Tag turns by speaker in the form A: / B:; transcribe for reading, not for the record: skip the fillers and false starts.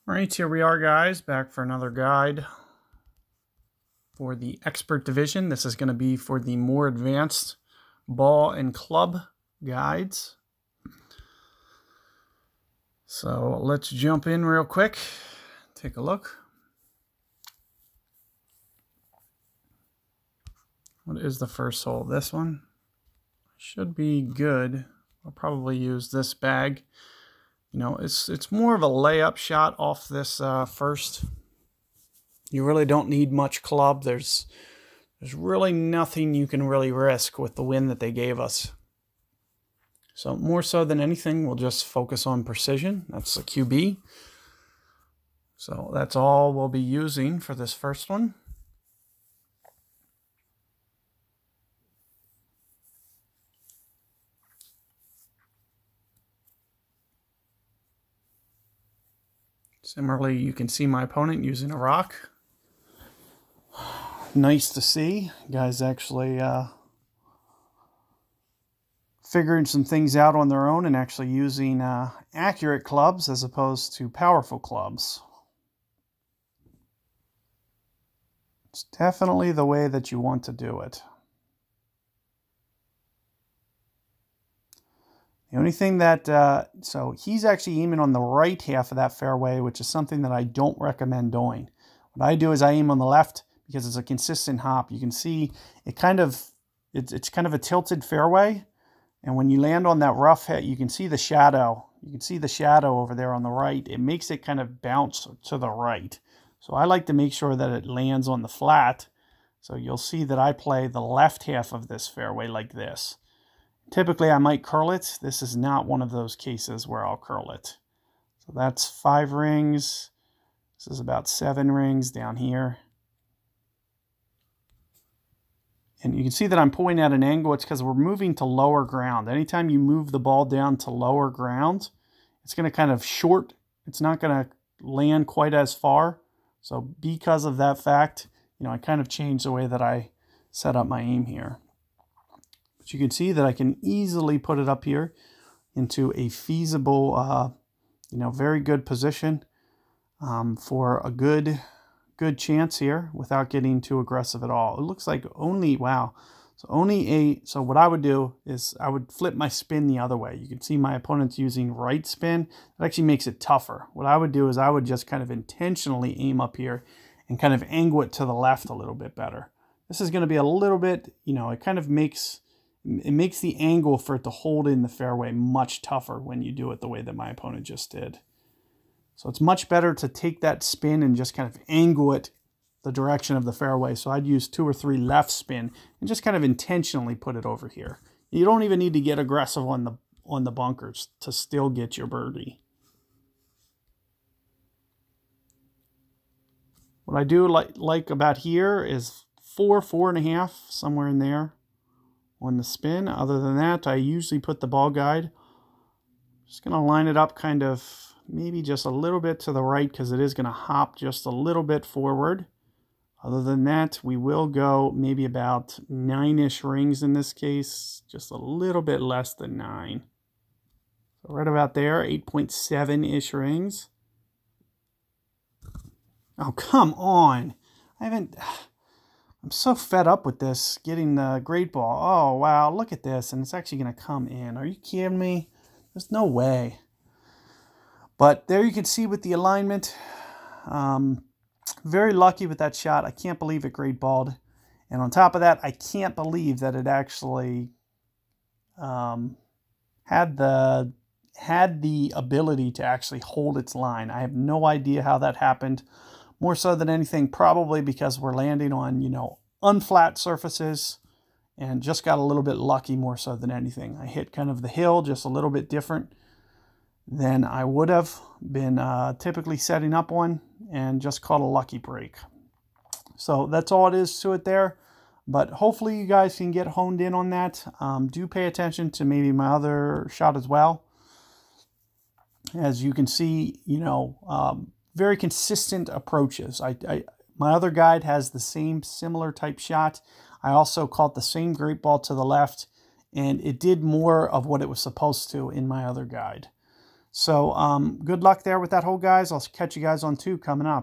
A: All right, here we are, guys, back for another guide for the expert division. This is going to be for the more advanced ball and club guides. So let's jump in real quick, take a look. What is the first hole? This one should be good. I'll probably use this bag. You know, it's more of a layup shot off this first. You really don't need much club. There's really nothing you can really risk with the wind that they gave us. So more so than anything, we'll just focus on precision. That's the QB. So that's all we'll be using for this first one. Similarly, you can see my opponent using a rock. Nice to see. Guys actually figuring some things out on their own and actually using accurate clubs as opposed to powerful clubs. It's definitely the way that you want to do it. The only thing that, so he's actually aiming on the right half of that fairway, which is something that I don't recommend doing. What I do is I aim on the left because it's a consistent hop. You can see it it's kind of a tilted fairway. And when you land on that rough hit, you can see the shadow. You can see the shadow over there on the right. It makes it kind of bounce to the right. So I like to make sure that it lands on the flat. So you'll see that I play the left half of this fairway like this. Typically, I might curl it. This is not one of those cases where I'll curl it. So that's 5 rings. This is about 7 rings down here. And you can see that I'm pointing at an angle. It's because we're moving to lower ground. Anytime you move the ball down to lower ground, it's going to kind of short. It's not going to land quite as far. So because of that fact, you know, I kind of changed the way that I set up my aim here. But you can see that I can easily put it up here into a feasible, you know, very good position for a good chance here without getting too aggressive at all. It looks like only, wow. So what I would do is I would flip my spin the other way. You can see my opponent's using right spin. That actually makes it tougher. What I would do is I would just kind of intentionally aim up here and kind of angle it to the left a little bit better. This is going to be a little bit, you know, it kind of makes the angle for it to hold in the fairway much tougher when you do it the way that my opponent just did. So it's much better to take that spin and just kind of angle it the direction of the fairway. So I'd use 2 or 3 left spin and just kind of intentionally put it over here. You don't even need to get aggressive on the bunkers to still get your birdie. What I do like about here is 4.5, somewhere in there on the spin. Other than that, I usually put the ball guide. Just going to line it up kind of maybe just a little bit to the right because it is going to hop just a little bit forward. Other than that, we will go maybe about 9-ish rings in this case, just a little bit less than 9. So right about there, 8.7-ish rings. Oh, come on. I'm so fed up with this, getting the great ball. Oh, wow, look at this, and it's actually going to come in. Are you kidding me? There's no way. But there you can see with the alignment, very lucky with that shot. I can't believe it great balled. And on top of that, I can't believe that it actually had the ability to actually hold its line. I have no idea how that happened. More so than anything, probably because we're landing on, you know, unflat surfaces and just got a little bit lucky more so than anything. I hit kind of the hill just a little bit different than I would have been typically setting up on and just caught a lucky break. So that's all it is to it there. But hopefully you guys can get honed in on that. Do pay attention to maybe my other shot as well. As you can see, you know, very consistent approaches. My other guide has the same similar type shot. I also caught the same great ball to the left, and it did more of what it was supposed to in my other guide. So good luck there with that hole, guys. I'll catch you guys on 2 coming up.